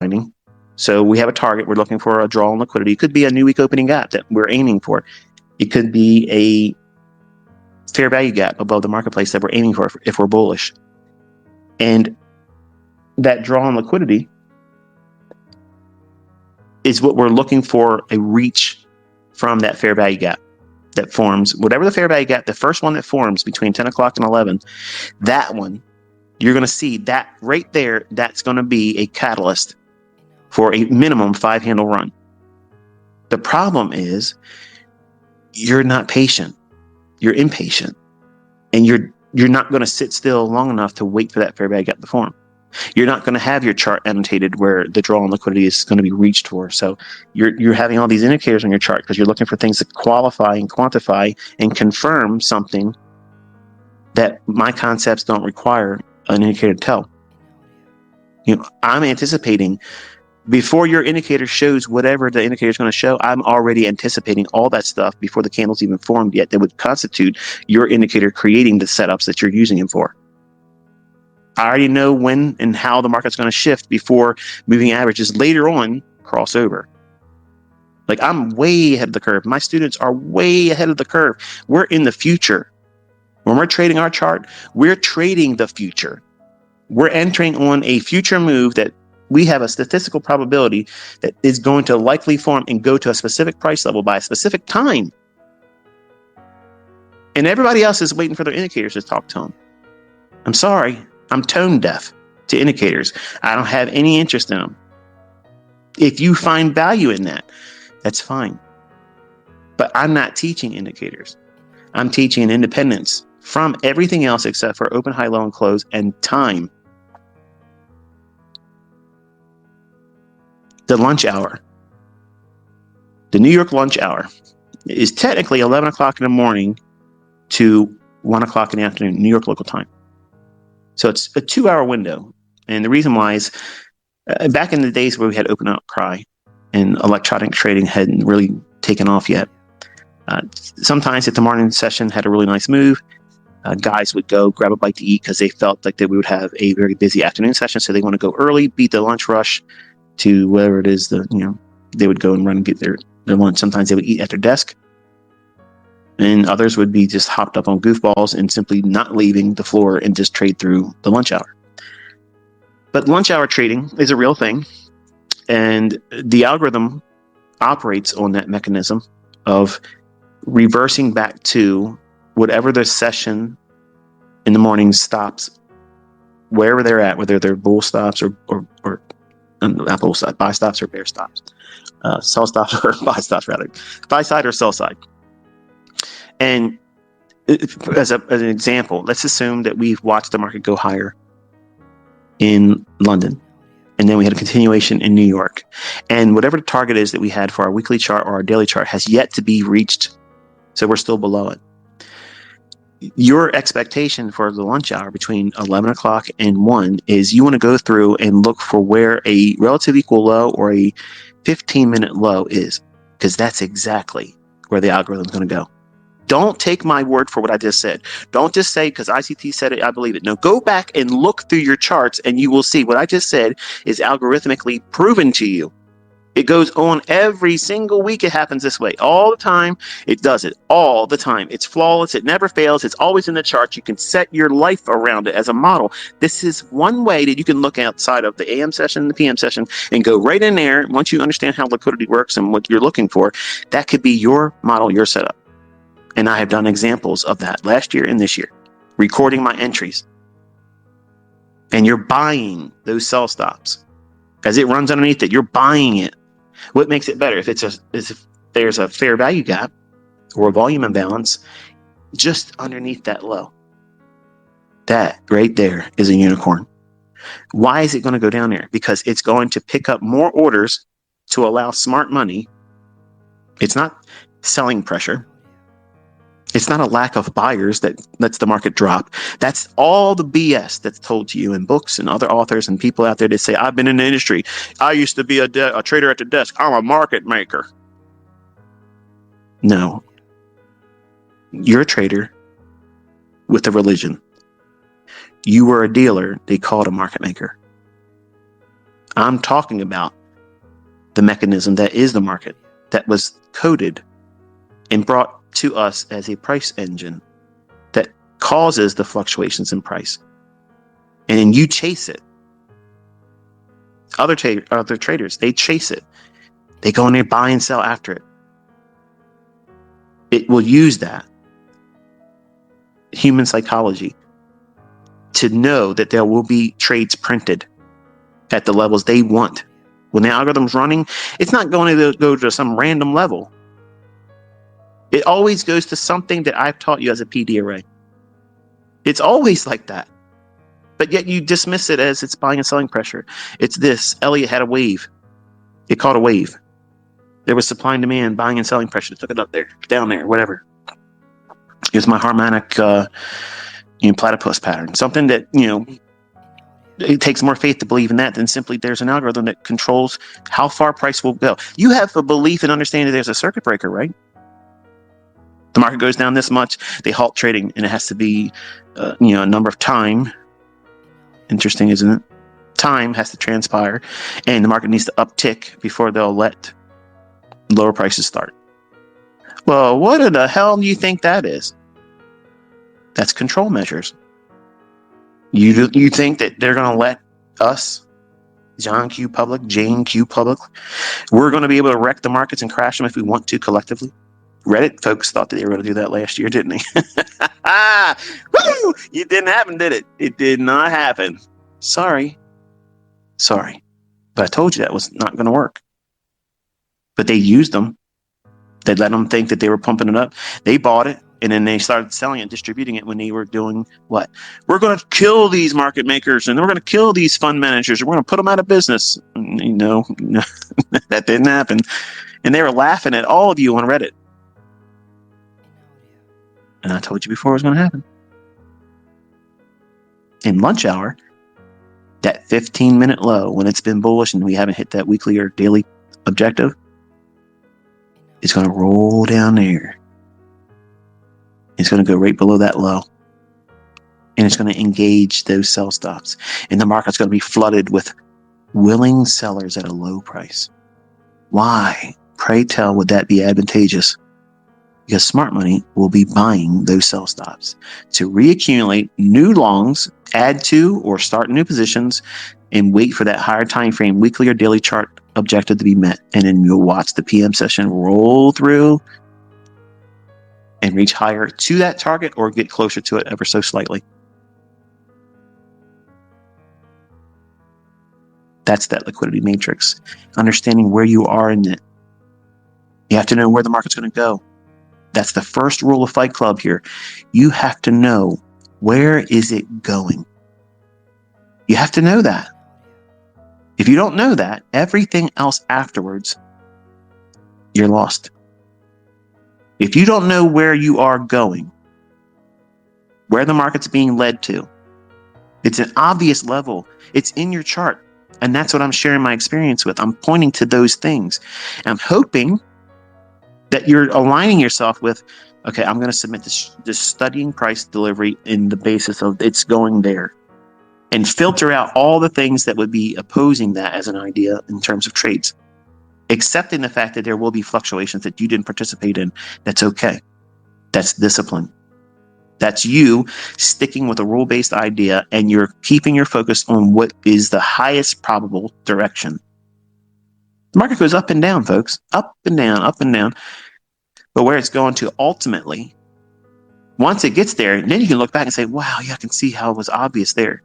targeting. So we have a target. We're looking for a draw on liquidity. It could be a new week opening gap that we're aiming for. It could be a fair value gap above the marketplace that we're aiming for if we're bullish. And that draw on liquidity is what we're looking for, a reach from that fair value gap that forms, whatever the fair value gap, the first one that forms between 10 o'clock and 11, that one, you're going to see that right there. That's going to be a catalyst for a minimum 5-handle run. The problem is you're not patient. You're impatient, and you're not going to sit still long enough to wait for that fair value gap to form. You're not going to have your chart annotated where the draw on liquidity is going to be reached for. So you're having all these indicators on your chart because you're looking for things to qualify and quantify and confirm something that my concepts don't require an indicator to tell. I'm anticipating before your indicator shows whatever the indicator is going to show. I'm already anticipating all that stuff before the candle's even formed yet that would constitute your indicator creating the setups that you're using it for. I already know when and how the market's going to shift before moving averages later on cross over. Like, I'm way ahead of the curve. My students are way ahead of the curve. We're in the future. When we're trading our chart, we're trading the future. We're entering on a future move that we have a statistical probability that is going to likely form and go to a specific price level by a specific time. And everybody else is waiting for their indicators to talk to them. I'm sorry. I'm tone deaf to indicators. I don't have any interest in them. If you find value in that, that's fine. But I'm not teaching indicators. I'm teaching independence from everything else except for open, high, low, and close and time. The lunch hour. The New York lunch hour is technically 11 o'clock in the morning to 1 o'clock in the afternoon, New York local time. So it's a 2-hour window. And the reason why is back in the days where we had open outcry and electronic trading hadn't really taken off yet. Sometimes if the morning session had a really nice move, guys would go grab a bite to eat because they felt like that we would have a very busy afternoon session. So they want to go early, beat the lunch rush to whatever it is they would go and run and get their lunch. Sometimes they would eat at their desk. And others would be just hopped up on goofballs and simply not leaving the floor and just trade through the lunch hour. But lunch hour trading is a real thing. And the algorithm operates on that mechanism of reversing back to whatever the session in the morning stops, wherever they're at, whether they're bull stops or not bull stops, buy stops or bear stops, sell stops or buy stops rather, buy side or sell side. And as an example, let's assume that we've watched the market go higher in London, and then we had a continuation in New York. And whatever the target is that we had for our weekly chart or our daily chart has yet to be reached. So we're still below it. Your expectation for the lunch hour between 11 o'clock and 1 is you want to go through and look for where a relative equal low or a 15-minute low is, because that's exactly where the algorithm is going to go. Don't take my word for what I just said. Don't just say, because ICT said it, I believe it. No, go back and look through your charts and you will see what I just said is algorithmically proven to you. It goes on every single week. It happens this way all the time. It does it all the time. It's flawless. It never fails. It's always in the charts. You can set your life around it as a model. This is one way that you can look outside of the AM session, the PM session, and go right in there. Once you understand how liquidity works and what you're looking for, that could be your model, your setup. And I have done examples of that last year and this year, recording my entries. And you're buying those sell stops. As it runs underneath it, you're buying it. What makes it better? If there's a fair value gap or a volume imbalance just underneath that low, that right there is a unicorn. Why is it going to go down there? Because it's going to pick up more orders to allow smart money. It's not selling pressure. It's not a lack of buyers that lets the market drop. That's all the BS that's told to you in books and other authors and people out there that say, I've been in the industry. I used to be a trader at the desk. I'm a market maker. No. You're a trader with a religion. You were a dealer. They called a market maker. I'm talking about the mechanism that is the market, that was coded and brought to us as a price engine that causes the fluctuations in price. And then you chase it. Other traders, they chase it. They go in there, buy and sell after it. It will use that human psychology to know that there will be trades printed at the levels they want. When the algorithm's running, it's not going to go to some random level. It always goes to something that I've taught you as a PD array. It's always like that. But yet you dismiss it as it's buying and selling pressure. It's this. Elliott had a wave. It caught a wave. There was supply and demand, buying and selling pressure. It took it up there, down there, whatever. It was my harmonic platypus pattern. Something that, it takes more faith to believe in that than simply there's an algorithm that controls how far price will go. You have a belief and understanding there's a circuit breaker, right? The market goes down this much, they halt trading, and it has to be, a number of time. Interesting, isn't it? Time has to transpire, and the market needs to uptick before they'll let lower prices start. Well, what in the hell do you think that is? That's control measures. You think that they're going to let us, John Q. Public, Jane Q. Public, we're going to be able to wreck the markets and crash them if we want to collectively? Reddit folks thought that they were going to do that last year, didn't they? Woo! It didn't happen, did it? It did not happen. Sorry. But I told you that was not going to work. But they used them. They let them think that they were pumping it up. They bought it, and then they started selling it, distributing it when they were doing what? We're going to kill these market makers, and we're going to kill these fund managers, and we're going to put them out of business. No, that didn't happen. And they were laughing at all of you on Reddit. And I told you before it was going to happen. In lunch hour, that 15-minute low, when it's been bullish and we haven't hit that weekly or daily objective, it's going to roll down there. It's going to go right below that low. And it's going to engage those sell stops. And the market's going to be flooded with willing sellers at a low price. Why, pray tell, would that be advantageous? Because smart money will be buying those sell stops to reaccumulate new longs, add to or start new positions, and wait for that higher time frame, weekly or daily chart objective to be met. And then you'll watch the PM session roll through and reach higher to that target or get closer to it ever so slightly. That's that liquidity matrix. Understanding where you are in it. You have to know where the market's going to go. That's the first rule of Fight Club here. You have to know, where is it going? You have to know that. If you don't know that, everything else afterwards, you're lost. If you don't know where you are going, where the market's being led to, it's an obvious level. It's in your chart. And that's what I'm sharing my experience with. I'm pointing to those things. I'm hoping that you're aligning yourself with, okay, I'm going to submit this studying price delivery in the basis of it's going there, and filter out all the things that would be opposing that as an idea in terms of trades, accepting the fact that there will be fluctuations that you didn't participate in. That's okay. That's discipline. That's you sticking with a rule-based idea, and you're keeping your focus on what is the highest probable direction. The market goes up and down, folks. Up and down, up and down. But where it's going to ultimately, once it gets there, then you can look back and say, wow, yeah, I can see how it was obvious there.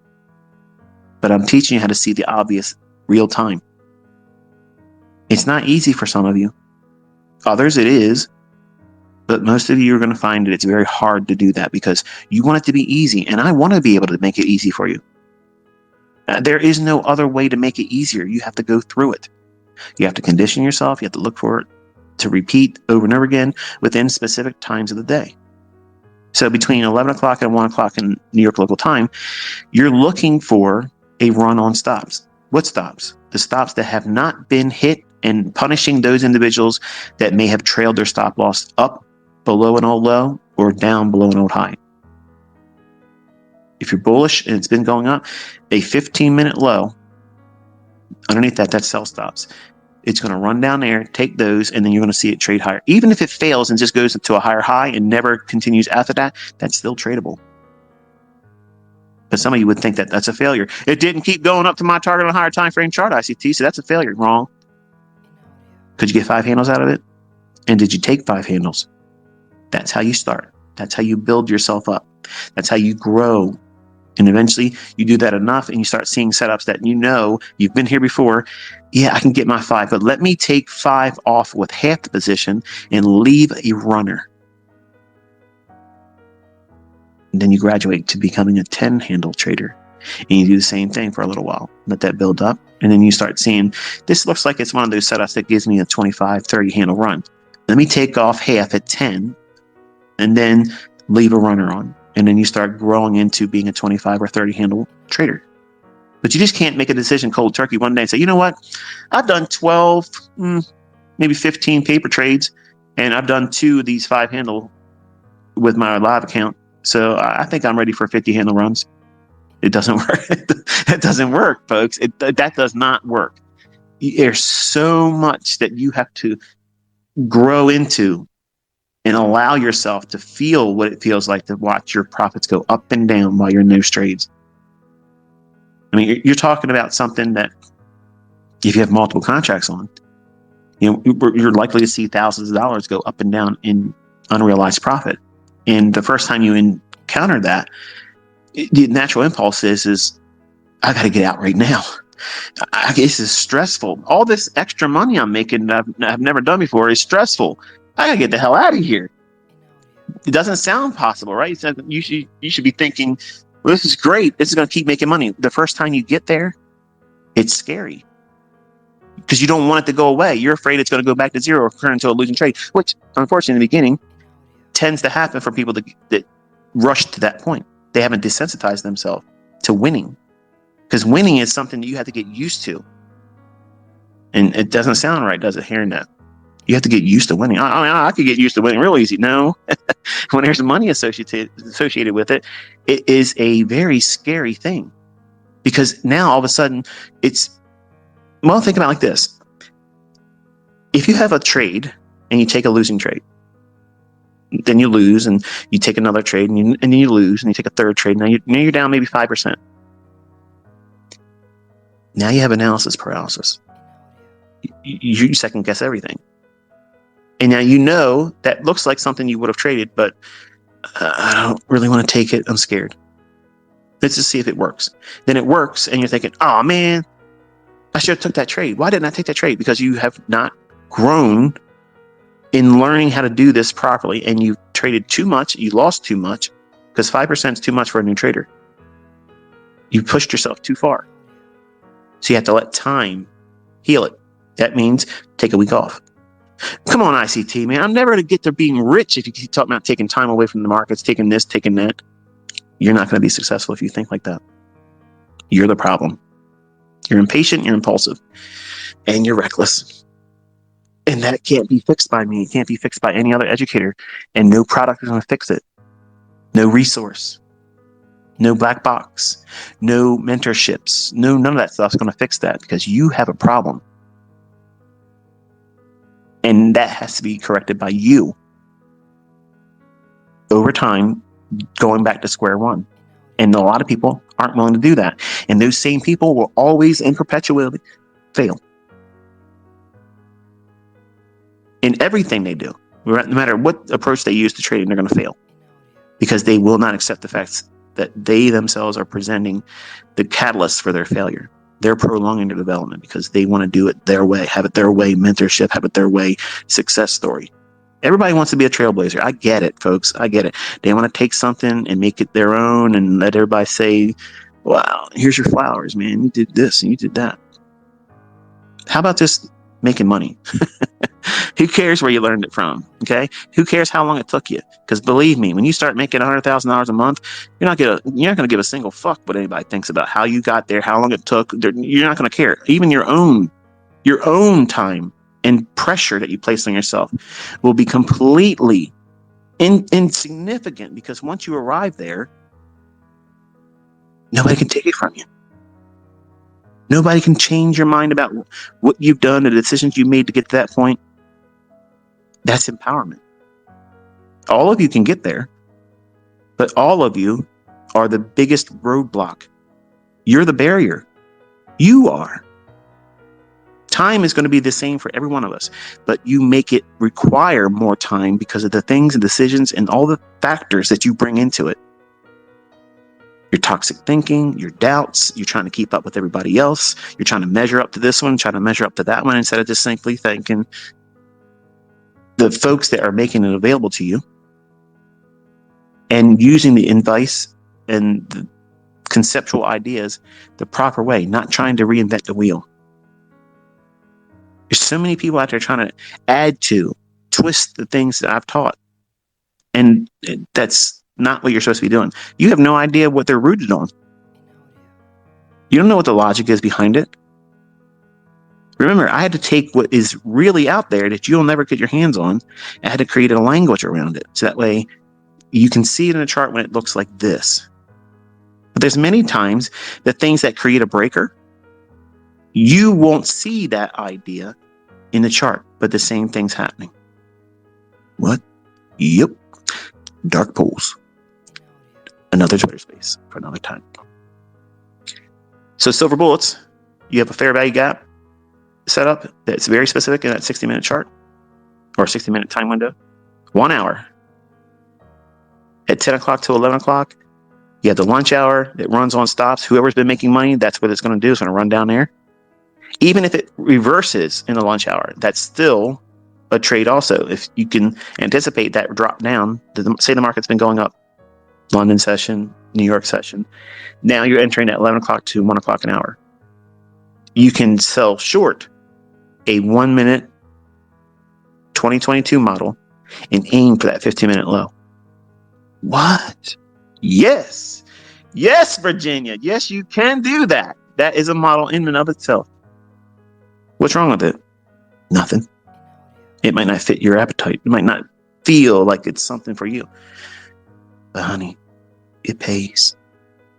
But I'm teaching you how to see the obvious real time. It's not easy for some of you. Others, it is. But most of you are going to find that it's very hard to do that because you want it to be easy. And I want to be able to make it easy for you. There is no other way to make it easier. You have to go through it. You have to condition yourself. You have to look for it to repeat over and over again within specific times of the day. So between 11 o'clock and 1 o'clock in New York local time, you're looking for a run on stops. What stops? The stops that have not been hit, and punishing those individuals that may have trailed their stop loss up below an old low or down below an old high. If you're bullish and it's been going up, a 15-minute low Underneath that, that's sell stops. It's going to run down there, take those, and then you're going to see it trade higher. Even if it fails and just goes to a higher high and never continues after that, that's still tradable. But some of you would think that that's a failure. It didn't keep going up to my target on a higher time frame chart, ICT, so that's a failure. Wrong. Could you get 5 handles out of it? And did you take 5 handles? That's how you start. That's how you build yourself up. That's how you grow. And eventually you do that enough and you start seeing setups that you know you've been here before. Yeah, I can get my 5, but let me take 5 off with half the position and leave a runner. And then you graduate to becoming a 10 handle trader. And you do the same thing for a little while. Let that build up. And then you start seeing, this looks like it's one of those setups that gives me a 25, 30 handle run. Let me take off half at 10 and then leave a runner on. And then you start growing into being a 25 or 30 handle trader. But you just can't make a decision cold turkey one day and say, you know what? I've done 12, maybe 15 paper trades, and I've done 2 of these 5 handle with my live account. So I think I'm ready for 50 handle runs. It doesn't work. It doesn't work, folks. That does not work. There's so much that you have to grow into and allow yourself to feel what it feels like to watch your profits go up and down while you're in those trades. I mean, you're talking about something that if you have multiple contracts on, you're likely to see thousands of dollars go up and down in unrealized profit. And the first time you encounter that, the natural impulse is I got to get out right now. This is stressful. All this extra money I'm making that I've never done before is stressful. I got to get the hell out of here. It doesn't sound possible, right? You should be thinking, well, this is great. This is going to keep making money. The first time you get there, it's scary because you don't want it to go away. You're afraid it's going to go back to zero or turn into a losing trade, which unfortunately in the beginning tends to happen for people that rush to that point. They haven't desensitized themselves to winning, because winning is something that you have to get used to. And it doesn't sound right, does it, hearing that? You have to get used to winning. I could get used to winning real easy. No, when there's money associated with it, it is a very scary thing, because now all of a sudden think about it like this. If you have a trade and you take a losing trade, then you lose, and you take another trade, and then you lose, and you take a third trade. Now you're down maybe 5%. Now you have analysis paralysis. You second guess everything. And now you know that looks like something you would have traded, but I don't really want to take it. I'm scared. Let's just see if it works. Then it works, and you're thinking, oh man, I should have took that trade. Why didn't I take that trade? Because you have not grown in learning how to do this properly, and you traded too much, you lost too much, because 5% is too much for a new trader. You pushed yourself too far. So you have to let time heal it. That means take a week off. Come on, ICT, man. I'm never going to get to being rich if you keep talking about taking time away from the markets, taking this, taking that. You're not going to be successful if you think like that. You're the problem. You're impatient, you're impulsive, and you're reckless. And that can't be fixed by me. It can't be fixed by any other educator. And no product is going to fix it. No resource. No black box. No mentorships. None of that stuff is going to fix that, because you have a problem. And that has to be corrected by you. Over time, going back to square one. And a lot of people aren't willing to do that. And those same people will always and perpetually fail. In everything they do, no matter what approach they use to trading, they're going to fail, because they will not accept the facts that they themselves are presenting the catalyst for their failure. They're prolonging their development because they want to do it their way, have it their way, mentorship, have it their way, success story. Everybody wants to be a trailblazer. I get it, folks. I get it. They want to take something and make it their own and let everybody say, wow, here's your flowers, man. You did this and you did that. How about just making money? Who cares where you learned it from? Okay. Who cares how long it took you? Because believe me, when you start making $100,000 a month, you're not going to give a single fuck what anybody thinks about how you got there, how long it took. You're not going to care. Even your own time and pressure that you place on yourself will be completely insignificant, because once you arrive there, nobody can take it from you. Nobody can change your mind about what you've done, the decisions you made to get to that point. That's empowerment. All of you can get there, but all of you are the biggest roadblock. You're the barrier. You are. Time is going to be the same for every one of us, but you make it require more time because of the things and decisions and all the factors that you bring into it. Your toxic thinking, your doubts, you're trying to keep up with everybody else. You're trying to measure up to this one, trying to measure up to that one, instead of just simply thanking the folks that are making it available to you and using the advice and the conceptual ideas the proper way, not trying to reinvent the wheel. There's so many people out there trying to add to, twist the things that I've taught. And that's not what you're supposed to be doing. You have no idea what they're rooted on. You don't know what the logic is behind it. Remember, I had to take what is really out there that you'll never get your hands on. I had to create a language around it. So that way you can see it in a chart when it looks like this. But there's many times the things that create a breaker, you won't see that idea in the chart, but the same thing's happening. What? Yep. Dark pools. Another Twitter space for another time. So silver bullets, you have a fair value gap set up that's very specific in that 60-minute chart or 60-minute time window. 1 hour. At 10 o'clock to 11 o'clock, you have the lunch hour that runs on stops. Whoever's been making money, that's what it's going to do. It's going to run down there. Even if it reverses in the lunch hour, that's still a trade also. If you can anticipate that drop down, say the market's been going up, London session, New York session, now you're entering at 11 o'clock to 1 o'clock an hour. You can sell short a 1 minute 2022 model and aim for that 15-minute low. What? Yes. Yes, Virginia. Yes, you can do that. That is a model in and of itself. What's wrong with it? Nothing. It might not fit your appetite. It might not feel like it's something for you. But honey, it pays.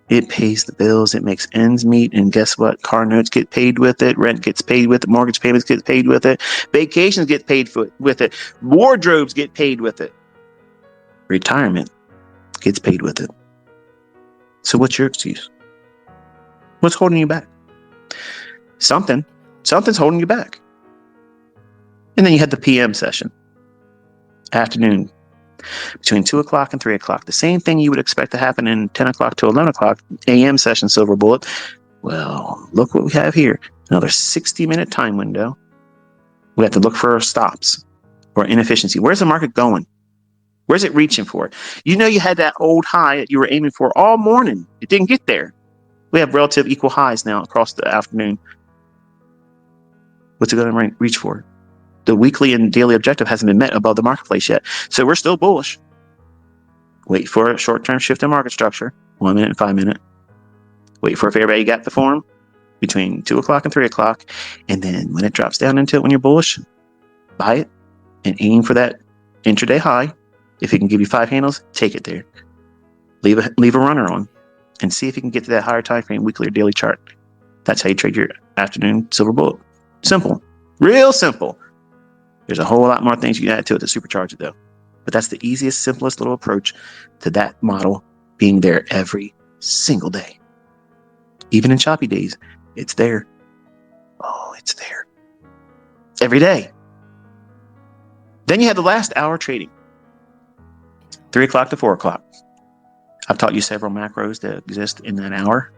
It pays the bills. It makes ends meet. And guess what? Car notes get paid with it. Rent gets paid with it. Mortgage payments get paid with it. Vacations get paid with it. Wardrobes get paid with it. Retirement gets paid with it. So what's your excuse? What's holding you back? Something's holding you back. And then you had the PM session, afternoon, between 2 o'clock and 3 o'clock. The same thing you would expect to happen in 10 o'clock to 11 o'clock, AM session, silver bullet. Well, look what we have here. Another 60-minute time window. We have to look for stops or inefficiency. Where's the market going? Where's it reaching for? You know, you had that old high that you were aiming for all morning. It didn't get there. We have relative equal highs now across the afternoon. What's it going to reach for? The weekly and daily objective hasn't been met above the marketplace yet. So we're still bullish. Wait for a short-term shift in market structure, 1 minute and 5 minute. Wait for a fair value gap to form between 2 o'clock and 3 o'clock. And then when it drops down into it, when you're bullish, buy it and aim for that intraday high. If it can give you 5 handles, take it there. Leave a runner on and see if you can get to that higher time frame, weekly or daily chart. That's how you trade your afternoon silver bullet. Simple. Real simple. There's a whole lot more things you can add to it to supercharge it, though. But that's the easiest, simplest little approach to that model being there every single day. Even in choppy days, it's there. Oh, it's there. Every day. Then you have the last hour trading. 3 o'clock to 4 o'clock. I've taught you several macros that exist in that hour.